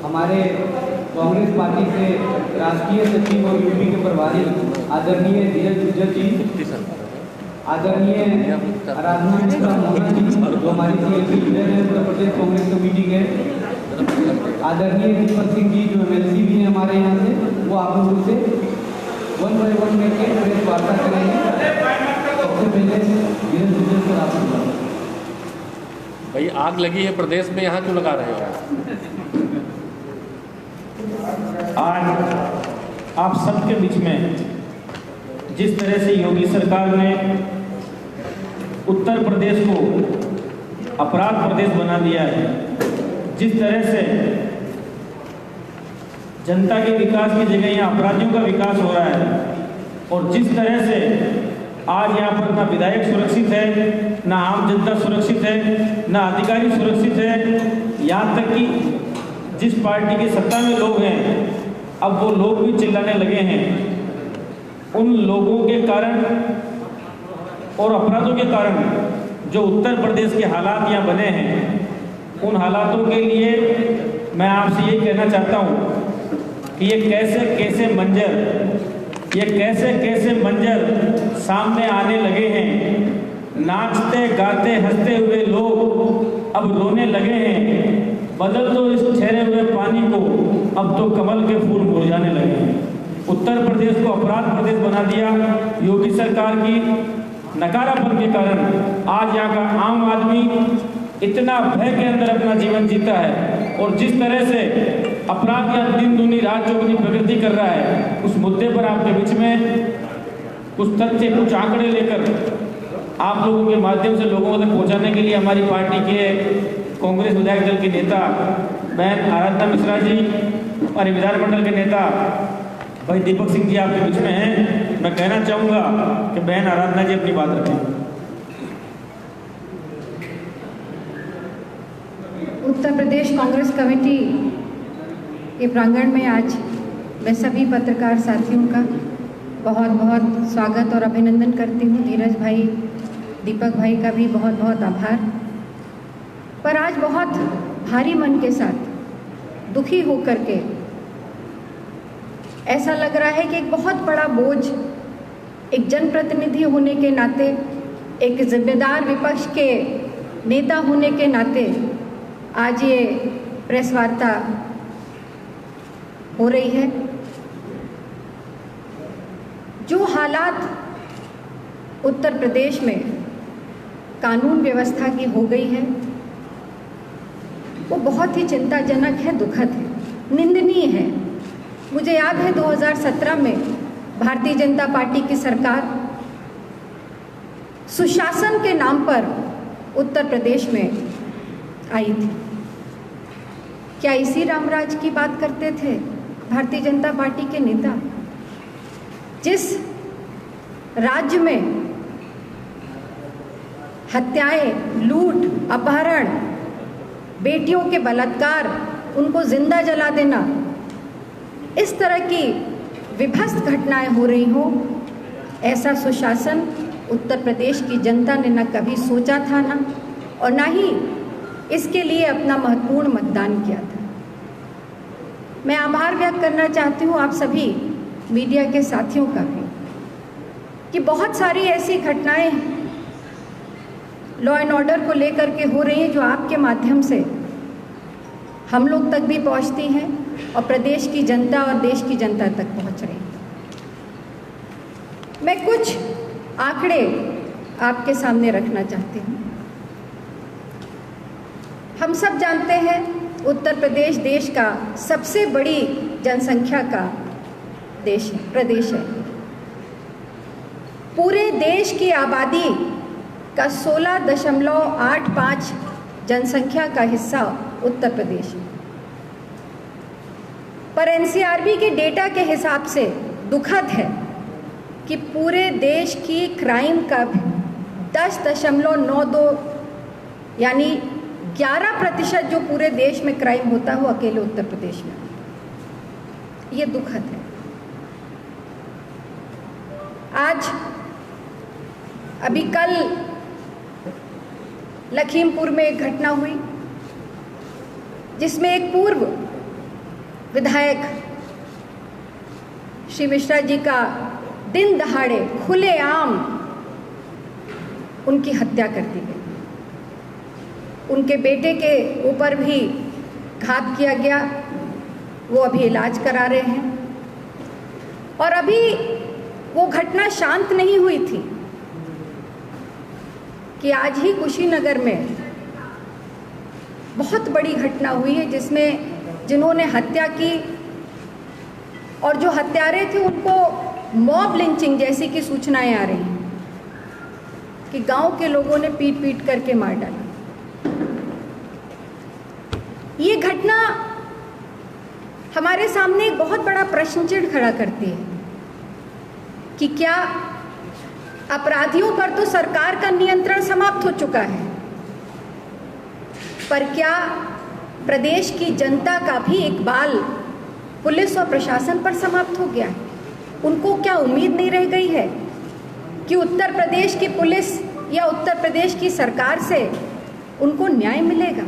हमारे कांग्रेस पार्टी से राष्ट्रीय सचिव और यूपी के प्रभारी आदरणीय धीरज गुज्जर जी, आदरणीय आराधना मिश्रा मोहना जी जो हमारी सीएलपी लीडर है उत्तर प्रदेश कांग्रेस कमेटी के, आदरणीय दीपक सिंह जी जो एमएलसी भी हैं हमारे यहाँ से, वो आप लोगों से 1 बाय 1 में के प्रेस वार्ता करेंगे। सबसे पहले धीरज गुज्जर सर आप भाई, आग लगी है प्रदेश में, यहाँ क्यों लगा रहे हो? आज आप सबके बीच में जिस तरह से योगी सरकार ने उत्तर प्रदेश को अपराध प्रदेश बना दिया है, जिस तरह से जनता के विकास की जगह यहाँ अपराधियों का विकास हो रहा है, और जिस तरह से आज यहाँ पर ना विधायक सुरक्षित है, ना आम जनता सुरक्षित है, ना अधिकारी सुरक्षित है, यहाँ तक कि जिस पार्टी की सत्ता में लोग हैं अब वो लोग भी चिल्लाने लगे हैं। उन लोगों के कारण और अपराधों के कारण जो उत्तर प्रदेश के हालात यहाँ बने हैं, उन हालातों के लिए मैं आपसे यही कहना चाहता हूँ कि ये कैसे मंजर सामने आने लगे हैं। नाचते गाते हंसते हुए लोग अब रोने लगे हैं। बदल दो इस ठहरे हुए पानी को, अब तो कमल के फूल मुरझाने लगे हैं। उत्तर प्रदेश को अपराध प्रदेश बना दिया योगी सरकार की नकारापन के कारण। आज यहाँ का आम आदमी इतना भय के अंदर अपना जीवन जीता है, और जिस तरह से अपराध या दिन दूनी रात चौगुनी प्रगति कर रहा है, उस मुद्दे पर आपके बीच में कुछ तथ्य, कुछ आंकड़े लेकर आप लोगों के माध्यम से लोगों तक पहुंचाने के लिए हमारी पार्टी के कांग्रेस विधायक दल के नेता बहन आराधना मिश्रा जी और विधानमंडल के नेता भाई दीपक सिंह जी आपके बीच में हैं। मैं कहना चाहूँगा कि बहन आराधना जी अपनी बात रखें। उत्तर प्रदेश कांग्रेस कमेटी के प्रांगण में आज मैं सभी पत्रकार साथियों का बहुत बहुत स्वागत और अभिनंदन करती हूँ। धीरज भाई, दीपक भाई का भी बहुत बहुत आभार। पर आज बहुत भारी मन के साथ, दुखी होकर के ऐसा लग रहा है कि एक बहुत बड़ा बोझ एक जनप्रतिनिधि होने के नाते, एक जिम्मेदार विपक्ष के नेता होने के नाते आज ये प्रेस वार्ता हो रही है। जो हालात उत्तर प्रदेश में कानून व्यवस्था की हो गई है वो बहुत ही चिंताजनक है, दुखद है, निंदनीय है। मुझे याद है 2017 में भारतीय जनता पार्टी की सरकार सुशासन के नाम पर उत्तर प्रदेश में आई थी। क्या इसी रामराज की बात करते थे भारतीय जनता पार्टी के नेता? जिस राज्य में हत्याएं, लूट, अपहरण, बेटियों के बलात्कार, उनको जिंदा जला देना, इस तरह की विभत्स घटनाएं हो रही हो, ऐसा सुशासन उत्तर प्रदेश की जनता ने न कभी सोचा था ना, और ना ही इसके लिए अपना महत्वपूर्ण मतदान किया था। मैं आभार व्यक्त करना चाहती हूँ आप सभी मीडिया के साथियों का भी, कि बहुत सारी ऐसी घटनाएं लॉ एंड ऑर्डर को लेकर के हो रही हैं जो आपके माध्यम से हम लोग तक भी पहुंचती हैं और प्रदेश की जनता और देश की जनता तक पहुंच रही हैं। मैं कुछ आंकड़े आपके सामने रखना चाहती हूँ। हम सब जानते हैं उत्तर प्रदेश देश का सबसे बड़ी जनसंख्या का प्रदेश है। पूरे देश की आबादी का 16.85 जनसंख्या का हिस्सा उत्तर प्रदेश है। पर एनसीआरबी के डेटा के हिसाब से दुखद है कि पूरे देश की क्राइम का 10.92 यानी 11% जो पूरे देश में क्राइम होता है वो अकेले उत्तर प्रदेश में। ये दुखद है। आज अभी कल लखीमपुर में एक घटना हुई जिसमें एक पूर्व विधायक श्री मिश्रा जी का दिन दहाड़े खुलेआम उनकी हत्या कर दी गई। उनके बेटे के ऊपर भी घात किया गया, वो अभी इलाज करा रहे हैं। और अभी वो घटना शांत नहीं हुई थी कि आज ही कुशीनगर में बहुत बड़ी घटना हुई है, जिसमें जिन्होंने हत्या की और जो हत्यारे थे उनको मॉब लिंचिंग जैसी की सूचनाएं आ रही हैं कि गांव के लोगों ने पीट पीट करके मार डाला। ये घटना हमारे सामने एक बहुत बड़ा प्रश्न चिन्ह खड़ा करती है कि क्या अपराधियों पर तो सरकार का नियंत्रण समाप्त हो चुका है, पर क्या प्रदेश की जनता का भी इकबाल पुलिस और प्रशासन पर समाप्त हो गया है? उनको क्या उम्मीद नहीं रह गई है कि उत्तर प्रदेश की पुलिस या उत्तर प्रदेश की सरकार से उनको न्याय मिलेगा?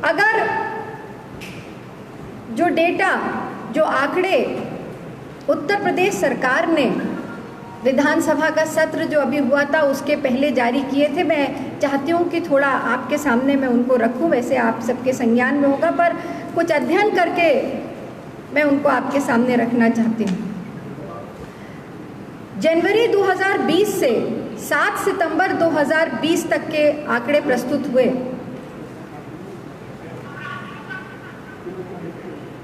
अगर जो डेटा, जो आंकड़े उत्तर प्रदेश सरकार ने विधानसभा का सत्र जो अभी हुआ था उसके पहले जारी किए थे, मैं चाहती हूँ कि थोड़ा आपके सामने मैं उनको रखूँ। वैसे आप सबके संज्ञान में होगा, पर कुछ अध्ययन करके मैं उनको आपके सामने रखना चाहती हूँ। जनवरी 2020 से 7 सितंबर 2020 तक के आंकड़े प्रस्तुत हुए।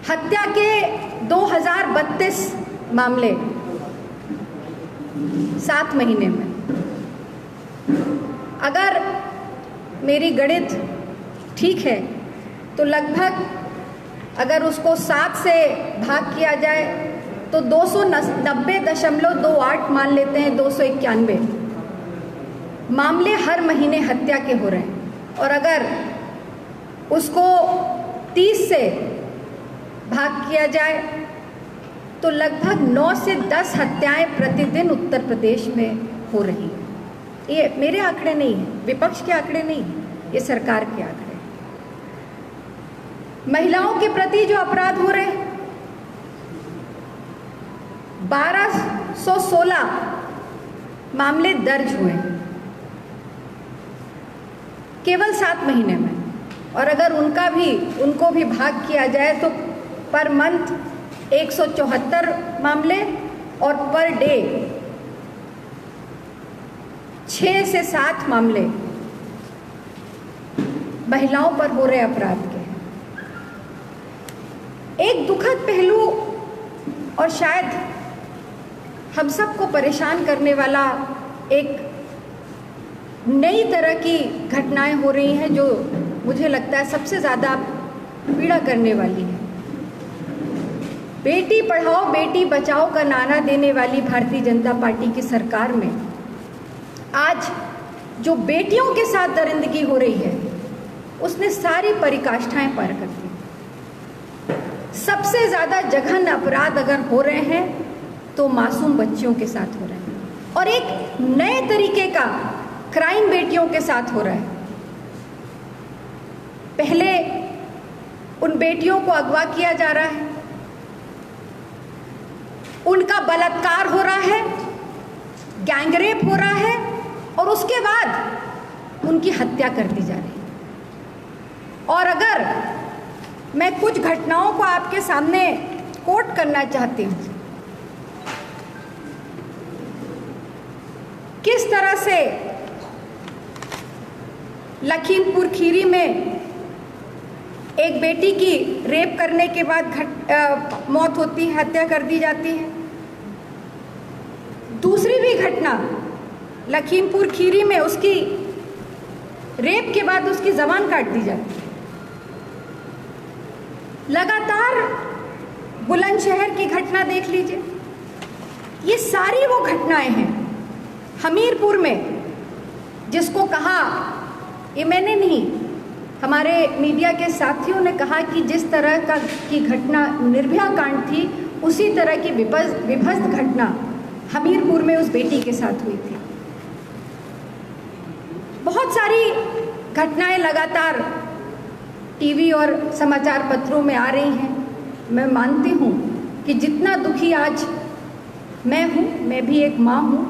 हत्या के 2032 मामले 7 महीने में। अगर मेरी गणित ठीक है तो लगभग अगर उसको 7 से भाग किया जाए तो 290.28 मान लेते हैं, 291 मामले हर महीने हत्या के हो रहे हैं। और अगर उसको 30 से भाग किया जाए तो लगभग 9 से 10 हत्याएं प्रतिदिन उत्तर प्रदेश में हो रही हैं। ये मेरे आंकड़े नहीं हैं, विपक्ष के आंकड़े नहीं हैं, ये सरकार के आंकड़े। महिलाओं के प्रति जो अपराध हो रहे हैं, 1216 मामले दर्ज हुए केवल 7 महीने में। और अगर उनको भी भाग किया जाए तो पर मंथ 174 मामले और पर डे 6 से 7 मामले महिलाओं पर हो रहे अपराध के। एक दुखद पहलू और शायद हम सबको परेशान करने वाला एक नई तरह की घटनाएं हो रही हैं जो मुझे लगता है सबसे ज़्यादा पीड़ा करने वाली है। बेटी पढ़ाओ बेटी बचाओ का नारा देने वाली भारतीय जनता पार्टी की सरकार में आज जो बेटियों के साथ दरिंदगी हो रही है उसने सारी पराकाष्ठाएं पार कर दी। सबसे ज़्यादा जघन्य अपराध अगर हो रहे हैं तो मासूम बच्चियों के साथ हो रहे हैं और एक नए तरीके का क्राइम बेटियों के साथ हो रहा है। पहले उन बेटियों को अगवा किया जा रहा है, उनका बलात्कार हो रहा है, गैंगरेप हो रहा है और उसके बाद उनकी हत्या कर दी जा रही है। और अगर मैं कुछ घटनाओं को आपके सामने कोट करना चाहती हूँ, किस तरह से लखीमपुर खीरी में एक बेटी की रेप करने के बाद मौत होती है, हत्या कर दी जाती है। दूसरी भी घटना लखीमपुर खीरी में उसकी रेप के बाद उसकी ज़बान काट दी जाती है। लगातार बुलंदशहर की घटना देख लीजिए, ये सारी वो घटनाएं हैं। हमीरपुर में जिसको कहा, ये मैंने नहीं, हमारे मीडिया के साथियों ने कहा कि जिस तरह की घटना निर्भया कांड थी उसी तरह की विभत्स घटना हमीरपुर में उस बेटी के साथ हुई थी। बहुत सारी घटनाएं लगातार टीवी और समाचार पत्रों में आ रही हैं, मैं मानती हूँ कि जितना दुखी आज मैं हूँ, मैं भी एक माँ हूँ,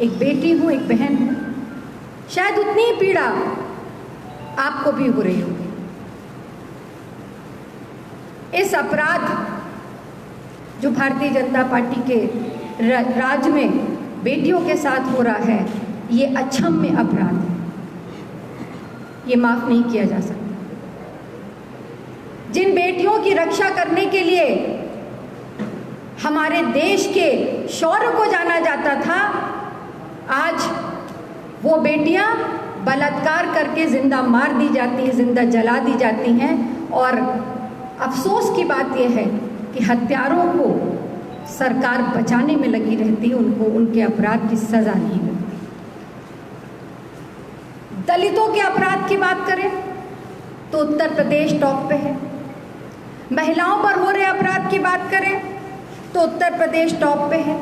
एक बेटी हूँ, एक बहन हूँ, शायद उतनी ही पीड़ा आपको भी हो रही होगी। इस अपराध जो भारतीय जनता पार्टी के राज में बेटियों के साथ हो रहा है, ये अक्षम्य अपराध है, ये माफ नहीं किया जा सकता। जिन बेटियों की रक्षा करने के लिए हमारे देश के शौर्य को जाना जाता था, आज वो बेटियां बलात्कार करके जिंदा मार दी जाती हैं, जिंदा जला दी जाती हैं। और अफसोस की बात यह है कि हत्यारों को सरकार बचाने में लगी रहती है, उनको उनके अपराध की सजा नहीं मिलती। दलितों के अपराध की बात करें तो उत्तर प्रदेश टॉप पे है। महिलाओं पर हो रहे अपराध की बात करें तो उत्तर प्रदेश टॉप पे है।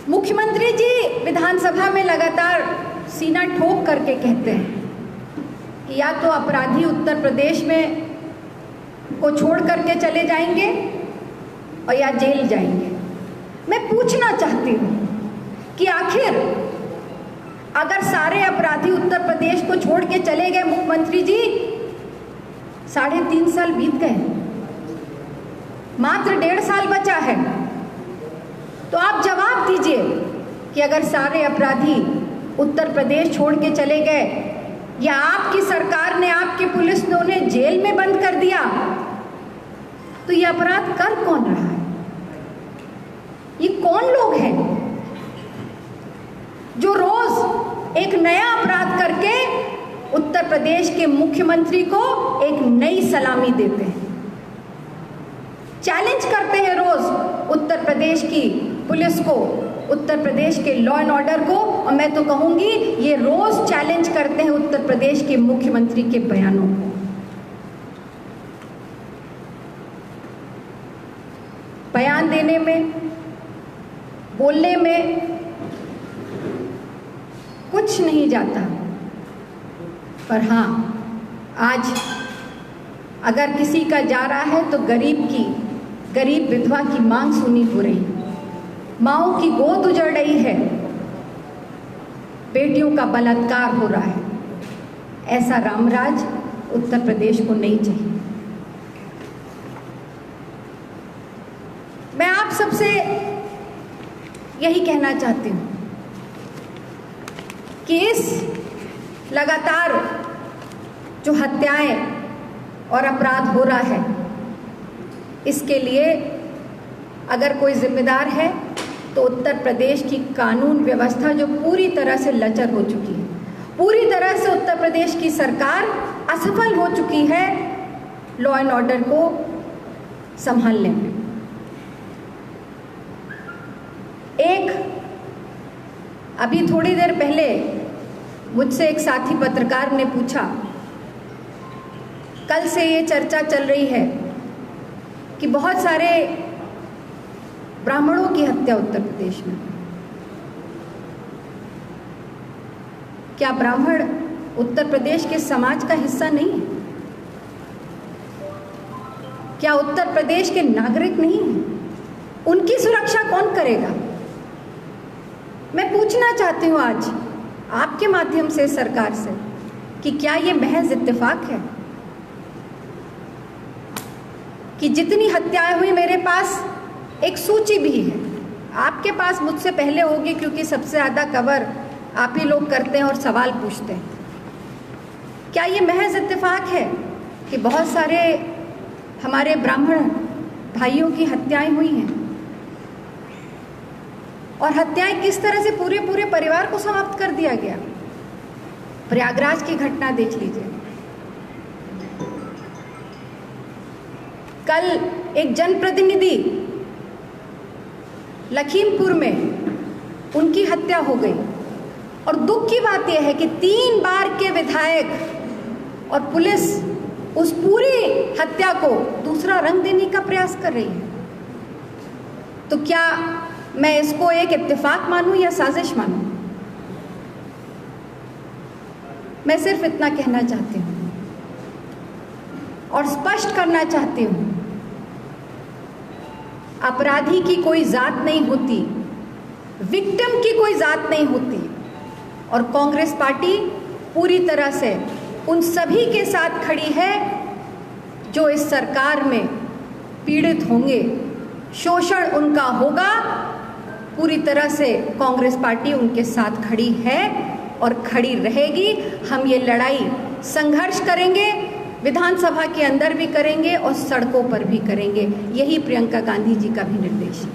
मुख्यमंत्री जी विधानसभा में लगातार सीना ठोक करके कहते हैं कि या तो अपराधी उत्तर प्रदेश में को छोड़ करके चले जाएंगे और या जेल जाएंगे। मैं पूछना चाहती हूँ कि आखिर अगर सारे अपराधी उत्तर प्रदेश को छोड़ के चले गए, मुख्यमंत्री जी 3.5 साल बीत गए, मात्र 1.5 साल बचा है, तो आप जवाब दीजिए कि अगर सारे अपराधी उत्तर प्रदेश छोड़ के चले गए या आपकी सरकार ने, आपकी पुलिस ने उन्हें जेल में बंद कर दिया, तो ये अपराध कर कौन रहा है? ये कौन लोग हैं जो रोज एक नया अपराध करके उत्तर प्रदेश के मुख्यमंत्री को एक नई सलामी देते हैं, चैलेंज करते हैं रोज उत्तर प्रदेश की पुलिस को, उत्तर प्रदेश के लॉ एंड ऑर्डर को, और मैं तो कहूंगी ये रोज चैलेंज करते हैं उत्तर प्रदेश के मुख्यमंत्री के बयानों को। बयान देने में, बोलने में कुछ नहीं जाता, पर हाँ, आज अगर किसी का जा रहा है तो गरीब विधवा की मांग सुनी हो रही, माओं की गोद उजड़ रही है, बेटियों का बलात्कार हो रहा है। ऐसा रामराज उत्तर प्रदेश को नहीं चाहिए। मैं आप सबसे यही कहना चाहती हूँ कि इस लगातार जो हत्याएं और अपराध हो रहा है, इसके लिए अगर कोई जिम्मेदार है तो उत्तर प्रदेश की कानून व्यवस्था जो पूरी तरह से लचर हो चुकी है, पूरी तरह से उत्तर प्रदेश की सरकार असफल हो चुकी है लॉ एंड ऑर्डर को संभालने में। अभी थोड़ी देर पहले मुझसे एक साथी पत्रकार ने पूछा, कल से ये चर्चा चल रही है कि बहुत सारे ब्राह्मणों की हत्या उत्तर प्रदेश में, क्या ब्राह्मण उत्तर प्रदेश के समाज का हिस्सा नहीं है? क्या उत्तर प्रदेश के नागरिक नहीं हैं? उनकी सुरक्षा कौन करेगा? मैं पूछना चाहती हूँ आज आपके माध्यम से सरकार से कि क्या ये महज इत्तेफाक है कि जितनी हत्याएं हुई, मेरे पास एक सूची भी है, आपके पास मुझसे पहले होगी क्योंकि सबसे ज़्यादा कवर आप ही लोग करते हैं और सवाल पूछते हैं। क्या ये महज इत्तेफाक है कि बहुत सारे हमारे ब्राह्मण भाइयों की हत्याएं हुई हैं, और हत्याएं किस तरह से पूरे परिवार को समाप्त कर दिया गया? प्रयागराज की घटना देख लीजिए। कल एक जनप्रतिनिधि लखीमपुर में उनकी हत्या हो गई, और दुख की बात यह है कि 3 बार के विधायक और पुलिस उस पूरी हत्या को दूसरा रंग देने का प्रयास कर रही है। तो क्या मैं इसको एक इत्तेफाक मानूं या साजिश मानूं? मैं सिर्फ इतना कहना चाहती हूँ और स्पष्ट करना चाहती हूँ, अपराधी की कोई जात नहीं होती, विक्टिम की कोई जात नहीं होती, और कांग्रेस पार्टी पूरी तरह से उन सभी के साथ खड़ी है जो इस सरकार में पीड़ित होंगे, शोषण उनका होगा। पूरी तरह से कांग्रेस पार्टी उनके साथ खड़ी है और खड़ी रहेगी। हम ये लड़ाई संघर्ष करेंगे, विधानसभा के अंदर भी करेंगे और सड़कों पर भी करेंगे। यही प्रियंका गांधी जी का भी निर्देश है।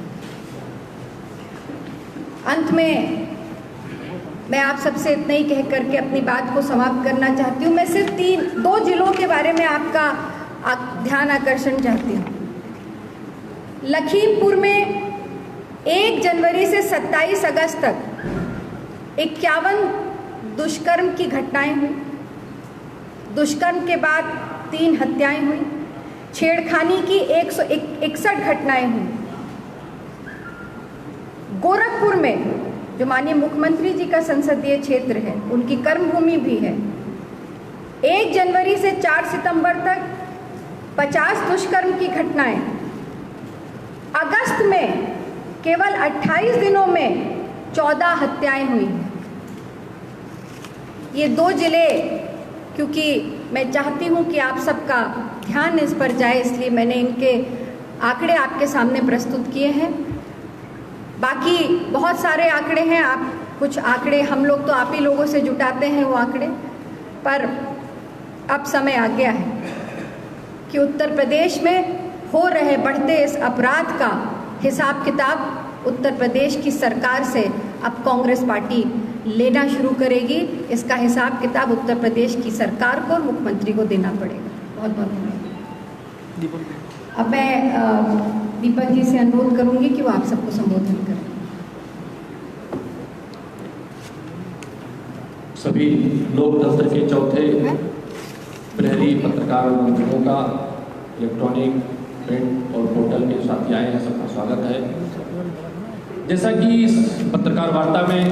अंत में मैं आप सबसे इतना ही कह करके अपनी बात को समाप्त करना चाहती हूँ। मैं सिर्फ 2 जिलों के बारे में आपका ध्यान आकर्षण चाहती हूँ। लखीमपुर में 1 जनवरी से 27 अगस्त तक 51 दुष्कर्म की घटनाएं हुई। दुष्कर्म के बाद 3 हत्याएं हुई। छेड़खानी की 161 घटनाएं हुई। गोरखपुर में, जो माननीय मुख्यमंत्री जी का संसदीय क्षेत्र है, उनकी कर्मभूमि भी है, 1 जनवरी से 4 सितंबर तक 50 दुष्कर्म की घटनाएं। अगस्त में केवल 28 दिनों में 14 हत्याएं हुई। ये 2 जिले, क्योंकि मैं चाहती हूं कि आप सबका ध्यान इस पर जाए, इसलिए मैंने इनके आंकड़े आपके सामने प्रस्तुत किए हैं। बाकी बहुत सारे आंकड़े हैं, आप कुछ आंकड़े हम लोग तो आप ही लोगों से जुटाते हैं वो आंकड़े, पर अब समय आ गया है कि उत्तर प्रदेश में हो रहे बढ़ते इस अपराध का हिसाब किताब उत्तर प्रदेश की सरकार से अब कांग्रेस पार्टी लेना शुरू करेगी। इसका हिसाब किताब उत्तर प्रदेश की सरकार को और मुख्यमंत्री को देना पड़ेगा। बहुत बहुत धन्यवाद। अब मैं दीपक जी से अनुरोध करूंगी कि वो आप सबको संबोधन करें। सभी लोकतंत्र के चौथे प्रहरी पत्रकार बंधुओं का इलेक्ट्रॉनिक, प्रिंट और पोर्टल के साथी आए हैं, सबका स्वागत है। जैसा कि इस पत्रकार वार्ता में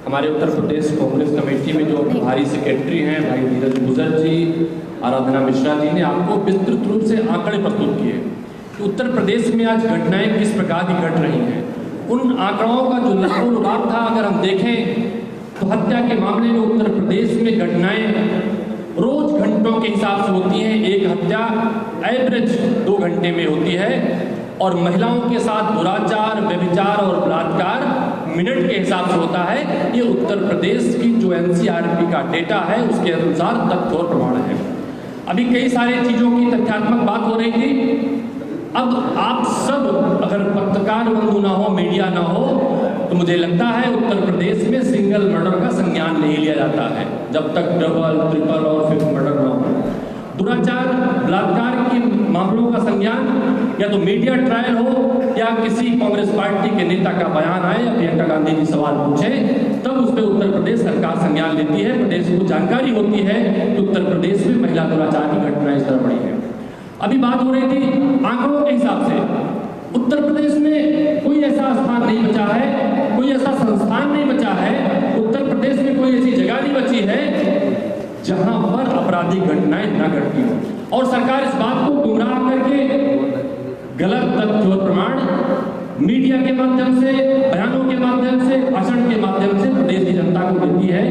हमारे उत्तर प्रदेश कांग्रेस कमेटी में जो प्रभारी सेक्रेटरी हैं भाई नीरज गुजर जी, आराधना मिश्रा जी ने आपको विस्तृत रूप से आंकड़े प्रस्तुत किए कि उत्तर प्रदेश में आज घटनाएं किस प्रकार की घट रही हैं। उन आंकड़ों का जो लखोलुभाव था, अगर हम देखें तो हत्या के मामले में उत्तर प्रदेश में घटनाएं रोज घंटों के हिसाब से होती हैं। एक हत्या एवरेज 2 घंटे में होती है, और महिलाओं के साथ दुराचार, व्यभिचार और बलात्कार मिनट के हिसाब से होता है। ये उत्तर प्रदेश की जो NCRP का डेटा है उसके अनुसार तथ्य और प्रमाण है। अभी कई सारी चीजों की तथ्यात्मक बात हो रही थी। अब आप सब अगर पत्रकार बंधु ना हो, मीडिया ना हो, तो मुझे लगता है उत्तर प्रदेश में सिंगल मर्डर का संज्ञान नहीं लिया जाता है जब तक डबल, ट्रिपल और 5th मर्डर ना हो। दुराचार, बलात्कार के मामलों का संज्ञान या तो मीडिया ट्रायल हो या किसी कांग्रेस पार्टी के नेता का बयान आए या प्रियंका गांधी जी सवाल पूछे, तब उस पर उत्तर प्रदेश सरकार संज्ञान लेती है। प्रदेश को जानकारी होती है कि उत्तर प्रदेश में महिला दुराचार की घटनाएं इस तरह बढ़ी है। अभी बात हो रही थी आंकड़ों के हिसाब से, उत्तर प्रदेश में कोई ऐसा स्थान नहीं बचा है, कोई ऐसा संस्थान नहीं बचा है, उत्तर प्रदेश में कोई ऐसी जगह नहीं बची है जहां पर आपराधिक घटनाएं न घटती हो। और सरकार इस बात को गुमराह करके गलत तथ्य और प्रमाण मीडिया के माध्यम से, बयानों के माध्यम से, भाषण के माध्यम से प्रदेश की जनता को देती है।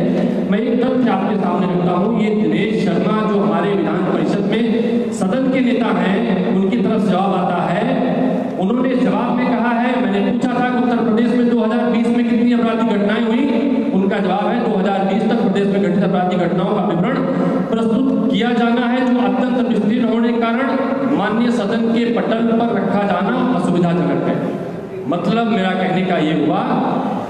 मैं एक तथ्य आपके सामने रखता हूं। ये दिनेश शर्मा जो हमारे विधान परिषद में सदन के नेता हैं, उनकी तरफ से जवाब आता है। उन्होंने जवाब में कहा है, मैंने पूछा था कि उत्तर प्रदेश में 2020 में कितनी आपराधिक घटनाएं हुई, उनका जवाब है 2020 तक प्रदेश में घटित आपराधिक घटनाओं का विवरण प्रस्तुत किया जाना है, जो अत्यंत विस्तीर्ण होने के कारण माननीय सदन के पटल पर रखा जाना असुविधाजनक है। मतलब मेरा कहने का ये हुआ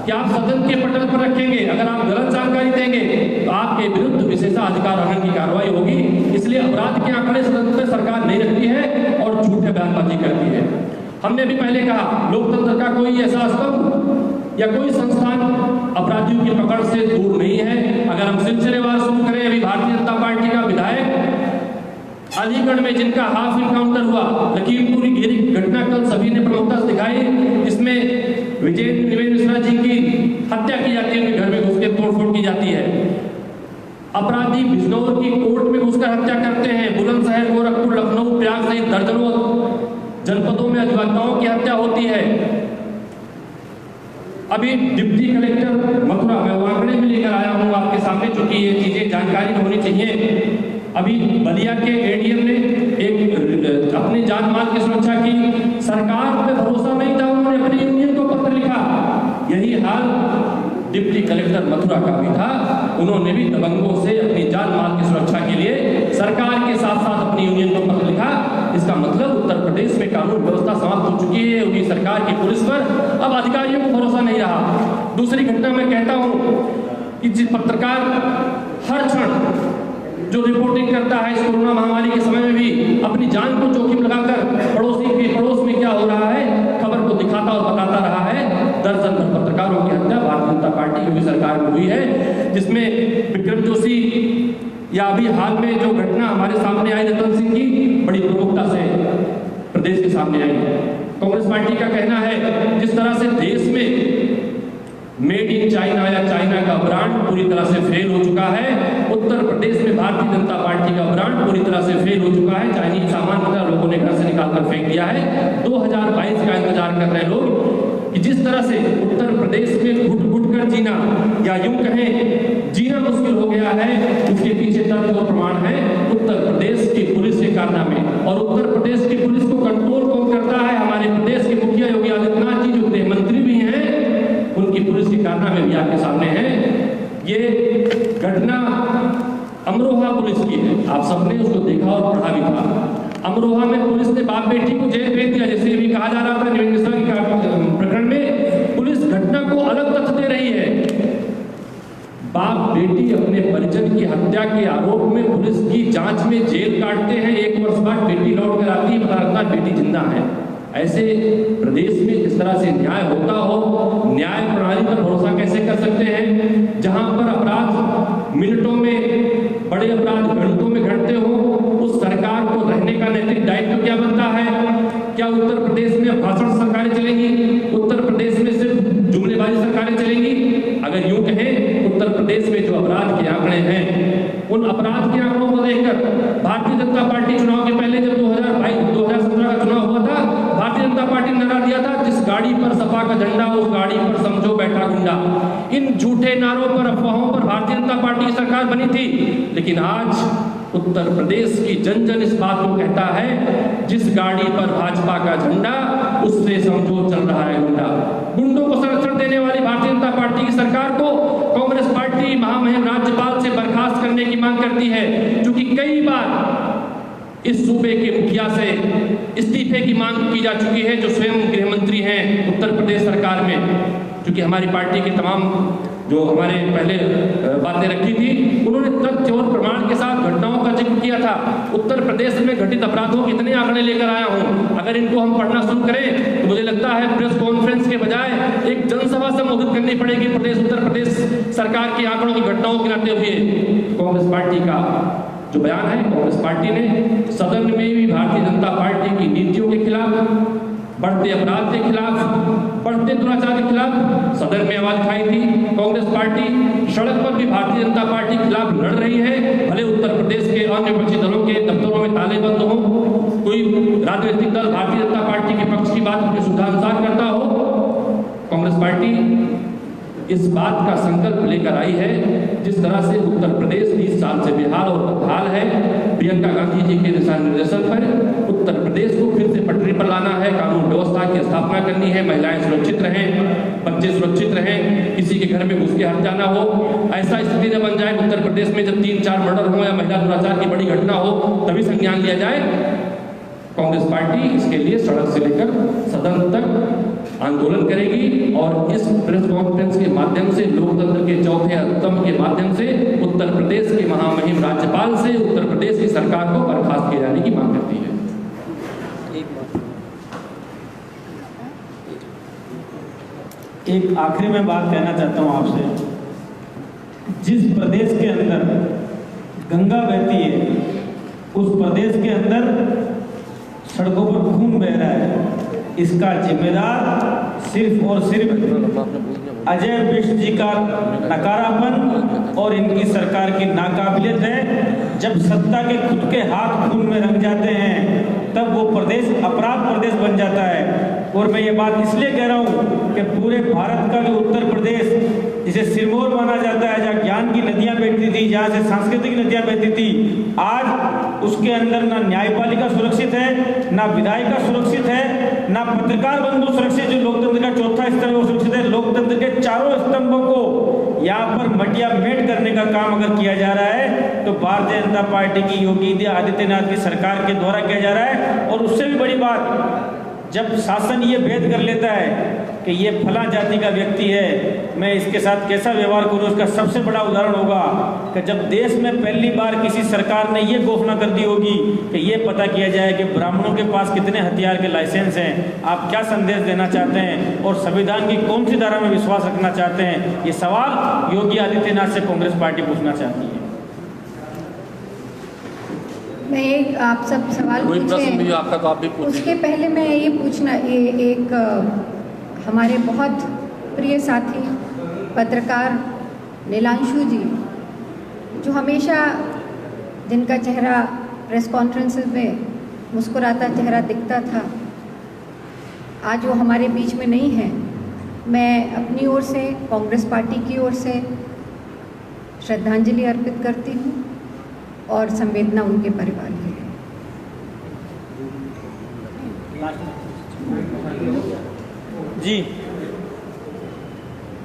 कि आप सदन के पटल पर रखेंगे, अगर आप गलत जानकारी देंगे तो आपके विरुद्ध विशेषाधिकार हनन की कार्रवाई होगी। इसलिए अपराध के आंकड़े सदन में सरकार नहीं रखती है और झूठे बयानबाजी करती है। हमने अभी पहले कहा, लोकतंत्र का कोई ऐसा स्तंभ या कोई संस्थान अपराधियों की पकड़ से दूर नहीं है। अगर हम सिलसिलेवार शुरू करें, अभी भारतीय जनता पार्टी का विधायक अलीगढ़ में जिनका हाफ इनकाउंटर हुआ, लखीमपुर घेरी घटना कल सभी ने प्रमुखता से दिखाई, इसमें विजेंद्र निवेद मिश्रा जी की हत्या की जाती है, उनके घर में घुस के तोड़फोड़ की जाती है। अपराधी बिजनौर की कोर्ट में घुसकर हत्या करते हैं। बुलंदशहर, गोरखपुर, लखनऊ, प्रयाग सहित दर्जनों जनपदों में अधिवक्ताओं की हत्या होती है। अभी डिप्टी कलेक्टर मथुरा, मैं वो आंकड़े भी लेकर आया हूं आपके सामने, चूंकि ये चीजें जानकारी में होनी चाहिए। अभी बलिया के एडीएम ने एक अपनी जान माल की सुरक्षा की, सरकार पे भरोसा नहीं था, उन्होंने अपनी यूनियन को पत्र लिखा। यही हाल डिप्टी कलेक्टर मथुरा का भी था, उन्होंने भी दबंगों से अपनी जान माल की सुरक्षा के लिए सरकार के साथ साथ अपनी यूनियन को पत्र लिखा। इसका मतलब उत्तर प्रदेश में कानून व्यवस्था समाप्त हो चुकी है, उनकी सरकार की पुलिस पर अब अधिकारियों को भरोसा नहीं रहा। दूसरी घटना मैं कहता हूं कि जिस पत्रकार हर क्षण जो रिपोर्टिंग करता है इस कोरोना महामारी के समय में भी अपनी जान को जोखिम लगाकर पड़ोसी के पड़ोस में क्या हो रहा है खबर को दिखाता और बताता रहा है। दर्जन भर पत्रकारों की हत्या भारतीय जनता पार्टी की सरकार में हुई है, जिसमें विक्रम जोशी या अभी हाल में जो घटना हमारे सामने आई रतन सिंह की, बड़ी प्रमुखता से प्रदेश के सामने आई है। कांग्रेस पार्टी का कहना है जिस तरह से देश में मेड इन चाइना या चाइना का ब्रांड पूरी तरह से फेल हो चुका है, उत्तर प्रदेश में भारतीय जनता पार्टी का ब्रांड पूरी तरह से फेल हो चुका है। चाइनीज सामान वगैरह लोगों ने घर से निकालकर फेंक दिया है। 2022 का इंतजार कर रहे लोग कि जिस तरह से उत्तर प्रदेश में घुट घुट कर जीना या यूं कहें जीना मुश्किल हो गया है, उसके पीछे तथ्य और प्रमाण है उत्तर प्रदेश की पुलिस के कारनामे। और उत्तर प्रदेश की पुलिस को कंट्रोल कौन करता है? हमारे प्रदेश के मुखिया योगी आदित्यनाथ जी, जो गृह मंत्री भी हैं, उनकी पुलिस के कारनामे भी आपके सामने है। ये घटना अमरोहा पुलिस की है, आप सबने उसको देखा और पढ़ा भी था। अमरोहा में पुलिस ने बाप बेटी को जेल भेज दिया, जैसे भी कहा जा रहा था निवेदिता के प्रकरण में पुलिस घटना को अलग तथ्य दे रही है। बाप बेटी अपने परिजन की हत्या के आरोप में पुलिस की जांच में जेल काटते हैं, 1 वर्ष बाद बेटी लौट कर आती है, पता लगता है बेटी जिंदा है। ऐसे प्रदेश में इस तरह से न्याय होता हो, न्याय प्रणाली पर भरोसा कैसे कर सकते हैं जहां पर अपराध मिनटों में, बड़े अपराध घंटों में घटते हो? उस सरकार को रहने का नैतिक दायित्व क्या बनता है? क्या उत्तर प्रदेश में भाषण सरकारें चलेंगी? उत्तर प्रदेश में सिर्फ जुमलेबाजी सरकारें चलेंगी? अगर यूं कहें उत्तर प्रदेश में जो अपराध के आंकड़े हैं, उन अपराध के आंकड़ों को देखकर भारतीय जनता पार्टी चुनाव के पहले जब 2017 का चुनाव हुआ था, भारतीय जनता पार्टी ने नारा दिया था, जिस गाड़ी पर सपा का झंडा उस गाड़ी पर समझो बैठा गुंडा। इन झूठे नारों पर, अफवाहों पर भारतीय जनता पार्टी की सरकार बनी थी। लेकिन आज उत्तर प्रदेश की जन जन इस बात को कहता है, जिस गाड़ी पर भाजपा का झंडा उससे समझो चल रहा है गुंडा। गुंडों को संरक्षण देने वाली भारतीय जनता पार्टी की सरकार को कांग्रेस पार्टी महामहिम राज्यपाल से बर्खास्त करने की मांग करती है, क्योंकि कई बार इस सूबे के मुखिया से इस्तीफे की मांग की जा चुकी है, जो स्वयं गृह मंत्री हैं उत्तर प्रदेश सरकार में। क्योंकि हमारी पार्टी के तमाम जो हमारे पहले बातें रखी थी, उन्होंने तथ्य और प्रमाण के साथ घटनाओं का जिक्र किया था। उत्तर प्रदेश में घटित अपराधों के इतने आंकड़े लेकर आया हूं, अगर इनको हम पढ़ना शुरू करें तो मुझे लगता है प्रेस कॉन्फ्रेंस के बजाय एक जनसभा संबोधित करनी पड़ेगी उत्तर प्रदेश सरकार के आंकड़ों की घटनाओं को गिनाते हुए। कांग्रेस पार्टी का जो बयान है, कांग्रेस पार्टी ने सदन में भी भारतीय जनता पार्टी की नीतियों के खिलाफ, बढ़ते अपराध के खिलाफ, बढ़ते दुराचार के खिलाफ सदन में आवाज उठाई थी। कांग्रेस पार्टी सड़क पर भी भारतीय जनता पार्टी के खिलाफ लड़ रही है। भले उत्तर प्रदेश के अन्य विपक्षी दलों के दफ्तरों में ताले बंद हो, कोई राजनीतिक दल भारतीय जनता पार्टी के पक्ष की बात अपने सुविधानुसार करता हो, कांग्रेस पार्टी इस बात का संकल्प लेकर आई है। जिस तरह से उत्तर प्रदेश 20 साल से बेहाल और बदहाल है, प्रियंका गांधी जी के दिशा निर्देशन पर उत्तर प्रदेश को फिर से पटरी पर लाना है, कानून व्यवस्था की स्थापना करनी है, महिलाएं सुरक्षित रहें, बच्चे सुरक्षित रहें, किसी के घर में घुस के हत्या ना हो, ऐसा स्थिति न बन जाए उत्तर प्रदेश में जब 3-4 मर्डर हो या महिला दुराचार की बड़ी घटना हो तभी संज्ञान लिया जाए। कांग्रेस पार्टी इसके लिए सड़क से लेकर सदन तक आंदोलन करेगी और इस प्रेस कॉन्फ्रेंस के माध्यम से, लोकतंत्र के चौथे स्तंभ के माध्यम से उत्तर प्रदेश के महामहिम राज्यपाल से उत्तर प्रदेश की सरकार को बर्खास्त किए जाने की मांग करती है। एक आखिरी में बात कहना चाहता हूं आपसे, जिस प्रदेश के अंदर गंगा बहती है उस प्रदेश के अंदर सड़कों पर खून बह रहा है, इसका जिम्मेदार सिर्फ और सिर्फ अजय बिष्ट जी का नकारापन और इनकी सरकार की नाकाबिलियत है। जब सत्ता के खुद के हाथ खून में रंग जाते हैं तब वो प्रदेश अपराध प्रदेश बन जाता है। और मैं ये बात इसलिए कह रहा हूँ कि पूरे भारत का जो उत्तर प्रदेश जिसे सिरमौर माना जाता है, जहाँ ज्ञान की नदियाँ बहती थी, जहाँ से सांस्कृतिक नदियाँ बहती थी, आज उसके अंदर ना न्यायपालिका सुरक्षित है, ना विधायिका सुरक्षित है, ना पत्रकार बंधु सुरक्षित, जो लोकतंत्र का चौथा स्तंभ है वो सुरक्षित है। लोकतंत्र के चारों स्तंभों को यहाँ पर मटिया मेट करने का काम अगर किया जा रहा है तो भारतीय जनता पार्टी की योगी आदित्यनाथ की सरकार के द्वारा किया जा रहा है। और उससे भी बड़ी बात, जब शासन ये भेद कर लेता है कि ये फला जाति का व्यक्ति है, मैं इसके साथ कैसा व्यवहार करूँ, उसका सबसे बड़ा उदाहरण होगा कि जब देश में पहली बार किसी सरकार ने ये घोषणा कर दी होगी कि ये पता किया जाए कि ब्राह्मणों के पास कितने हथियार के लाइसेंस हैं, आप क्या संदेश देना चाहते हैं और संविधान की कौन सी धारा में विश्वास रखना चाहते हैं। ये सवाल योगी आदित्यनाथ से कांग्रेस पार्टी पूछना चाहती है। मैं एक आप सब सवाल पूछे, आपका तो आप भी पूछिए। उसके पहले मैं ये पूछना, एक हमारे बहुत प्रिय साथी पत्रकार नीलांशु जी, जो हमेशा जिनका चेहरा प्रेस कॉन्फ्रेंसेस में मुस्कुराता चेहरा दिखता था, आज वो हमारे बीच में नहीं है। मैं अपनी ओर से, कांग्रेस पार्टी की ओर से श्रद्धांजलि अर्पित करती हूँ और संवेदना उनके परिवार की है। जी,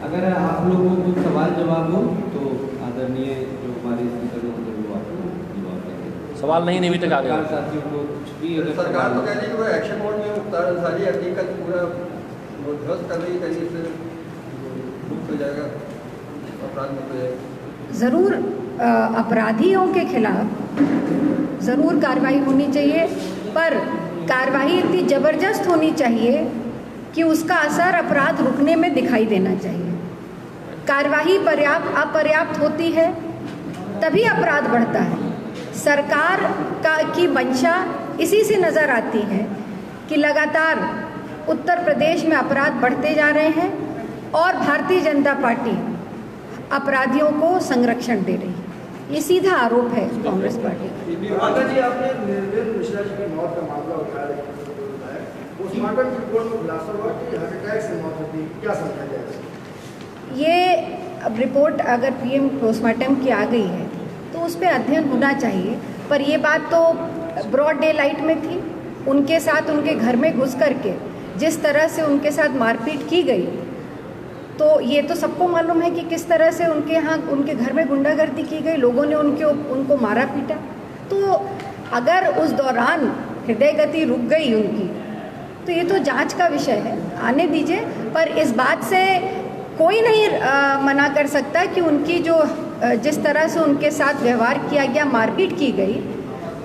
अगर आप लोगों को कुछ सवाल जवाब हो तो आदरणीय जो हमारे स्पीकर होंगे वो आपको जवाब देंगे। सवाल नहीं अभी तक आ गया। साथियों को कुछ भी अगर सरकार तो कह रही है कि वो एक्शन मोड में मुख्तार अंसारी हकीकत पूरा वो ध्वस्त कर रही है, कहीं से मुक्त हो जाएगा, अपराध मुक्त हो जाएगा। ज़रूर अपराधियों के खिलाफ ज़रूर कार्रवाई होनी चाहिए, पर कार्रवाई इतनी ज़बरदस्त होनी चाहिए कि उसका असर अपराध रुकने में दिखाई देना चाहिए। कार्रवाई अपर्याप्त होती है तभी अपराध बढ़ता है। सरकार की मंशा इसी से नज़र आती है कि लगातार उत्तर प्रदेश में अपराध बढ़ते जा रहे हैं और भारतीय जनता पार्टी अपराधियों को संरक्षण दे रही है। ये सीधा आरोप है कांग्रेस पार्टी का। माता जी, आपने निर्भया मिश्रा जी की मौत का मामला उठाया, पोस्टमार्टम रिपोर्ट में खुलासा हुआ कि हार्ट अटैक से मौत हुई, क्या समझा जाएगा? ये अब रिपोर्ट अगर पीएम पोस्टमार्टम की आ गई है तो उस पर अध्ययन होना चाहिए, पर ये बात तो ब्रॉड डे लाइट में थी। उनके साथ उनके घर में घुस करके जिस तरह से उनके साथ मारपीट की गई, तो ये तो सबको मालूम है कि किस तरह से उनके यहाँ उनके घर में गुंडागर्दी की गई, लोगों ने उनको मारा पीटा। तो अगर उस दौरान हृदय गति रुक गई उनकी तो ये तो जांच का विषय है, आने दीजिए। पर इस बात से कोई नहीं मना कर सकता कि उनकी जो जिस तरह से उनके साथ व्यवहार किया गया, मारपीट की गई,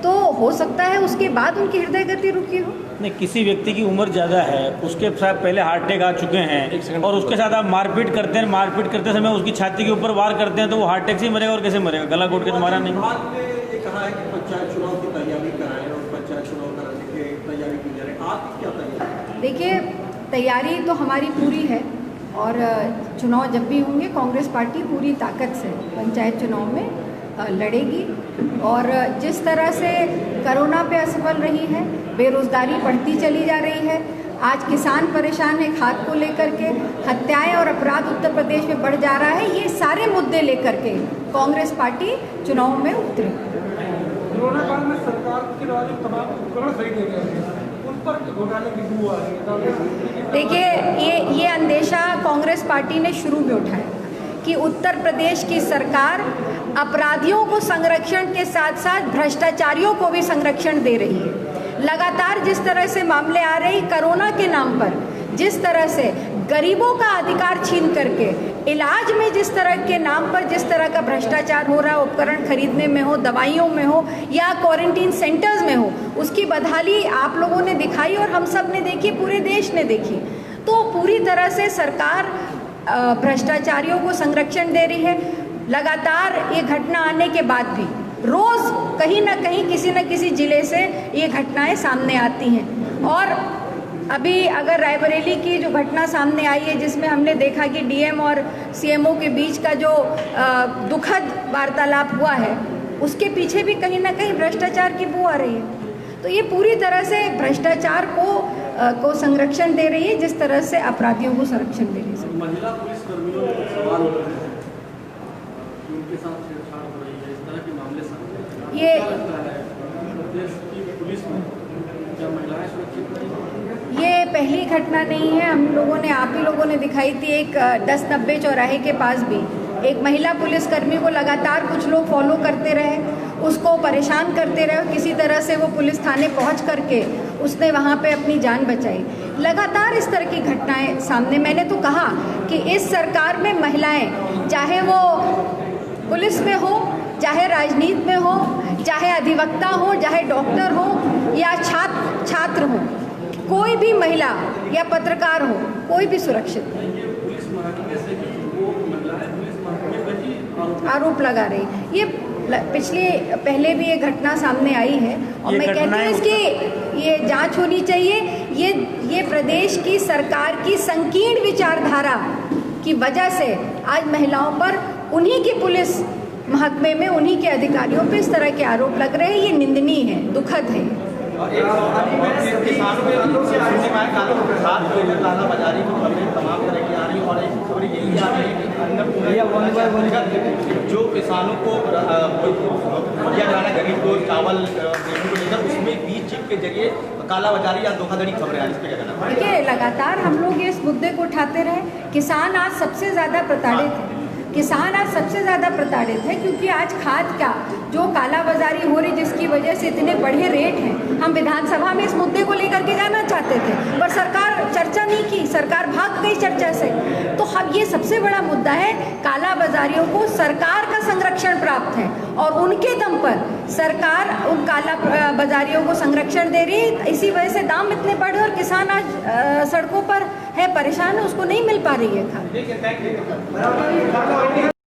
तो हो सकता है उसके बाद उनकी हृदय गति रुकी हो। नहीं, किसी व्यक्ति की उम्र ज़्यादा है, उसके साथ पहले हार्ट अटैक आ चुके हैं और उसके साथ आप मारपीट करते हैं, मारपीट करते समय उसकी छाती के ऊपर वार करते हैं, तो वो हार्ट अटैक से मरेगा और कैसे मरेगा? गला घोट के तो मारा नहीं। ये कहा है कि पंचायत चुनाव की तैयारी कराएं और पंचायत चुनाव कराने की तैयारी की जा रही है, आपकी क्या तैयारी? देखिए, तैयारी तो हमारी पूरी है और चुनाव जब भी होंगे कांग्रेस पार्टी पूरी ताकत से पंचायत चुनाव में लड़ेगी। और जिस तरह से कोरोना पे असफल रही है, बेरोजगारी बढ़ती चली जा रही है, आज किसान परेशान है खाद को लेकर के, हत्याएं और अपराध उत्तर प्रदेश में बढ़ जा रहा है, ये सारे मुद्दे लेकर के कांग्रेस पार्टी चुनाव में उतरी। कोरोना काल में सरकार के द्वारा जो तमाम उपकरण खरीदे गए हैं उन पर घोटाले की बू आ रही है। देखिए, ये अंदेशा कांग्रेस पार्टी ने शुरू में उठाया कि उत्तर प्रदेश की सरकार अपराधियों को संरक्षण के साथ साथ भ्रष्टाचारियों को भी संरक्षण दे रही है। लगातार जिस तरह से मामले आ रहे, कोरोना के नाम पर जिस तरह से गरीबों का अधिकार छीन करके इलाज में जिस तरह के नाम पर जिस तरह का भ्रष्टाचार हो रहा है, उपकरण खरीदने में हो, दवाइयों में हो या क्वारंटीन सेंटर्स में हो, उसकी बदहाली आप लोगों ने दिखाई और हम सब ने देखी, पूरे देश ने देखी। तो पूरी तरह से सरकार भ्रष्टाचारियों को संरक्षण दे रही है। लगातार ये घटना आने के बाद भी रोज़ कहीं ना कहीं किसी न किसी जिले से ये घटनाएं सामने आती हैं और अभी अगर रायबरेली की जो घटना सामने आई है, जिसमें हमने देखा कि डीएम और सीएमओ के बीच का जो दुखद वार्तालाप हुआ है, उसके पीछे भी कहीं ना कहीं भ्रष्टाचार की बू आ रही है। तो ये पूरी तरह से भ्रष्टाचार को संरक्षण दे रही है, जिस तरह से अपराधियों को संरक्षण दे रही है। महिला पुलिस कर्मियों पर सवाल हो रहे हैं कि उनके साथ छेड़छाड़ हो रही है, इस तरह के मामले सामने आए हैं। ये क्या लगता है प्रदेश की पुलिस में क्या महिलाएं सुरक्षित नहीं हैं? ये पहली घटना नहीं है। हम लोगों ने, आप ही लोगों ने दिखाई थी एक 1090 चौराहे के पास भी एक महिला पुलिसकर्मी को लगातार कुछ लोग फॉलो करते रहे, उसको परेशान करते रहे, किसी तरह से वो पुलिस थाने पहुंच करके उसने वहाँ पे अपनी जान बचाई। लगातार इस तरह की घटनाएं सामने। मैंने तो कहा कि इस सरकार में महिलाएं, चाहे वो पुलिस में हो, चाहे राजनीति में हो, चाहे अधिवक्ता हो, चाहे डॉक्टर हो या छात्र हो, कोई भी महिला या पत्रकार हो, कोई भी सुरक्षित नहीं। पुलिस महकमे से भी वो महिलाएं पुलिस महकमे पर ही आरोप लगा रही। ये पहले भी ये घटना सामने आई है और मैं कहती हूँ इसकी ये जांच होनी चाहिए। ये प्रदेश की सरकार की संकीर्ण विचारधारा की वजह से आज महिलाओं पर, उन्हीं के पुलिस महकमे में, उन्हीं के अधिकारियों पर इस तरह के आरोप लग रहे हैं। ये निंदनीय है, दुखद है। और एक किसानों के साथ काला बाजारी की खबरें तमाम तरह की आ रही और एक खबर यही आ रही है कि जो किसानों को दिया जा रहा है, गरीब को चावल गेहूं को लेकर, उसमें बीच चिप के जरिए काला बाजारी या धोखाधड़ी खबरें आ रही है। इस पर क्या कहना है? देखिए, लगातार हम लोग इस मुद्दे को उठाते रहे। किसान आज सबसे ज़्यादा प्रताड़ित है। किसान आज सबसे ज़्यादा प्रताड़ित है क्योंकि आज खाद का जो काला बाजारी हो रही, जिसकी वजह से इतने बढ़े रेट हैं। हम विधानसभा में इस मुद्दे को लेकर के जाना चाहते थे, पर सरकार चर्चा नहीं की, सरकार भाग गई चर्चा से। तो अब ये सबसे बड़ा मुद्दा है, काला बाजारियों को सरकार का संरक्षण प्राप्त है और उनके दम पर सरकार उन काला बाजारियों को संरक्षण दे रही है। इसी वजह से दाम इतने बढ़े और किसान आज सड़कों पर है, परेशान है, उसको नहीं मिल पा रही है खाद।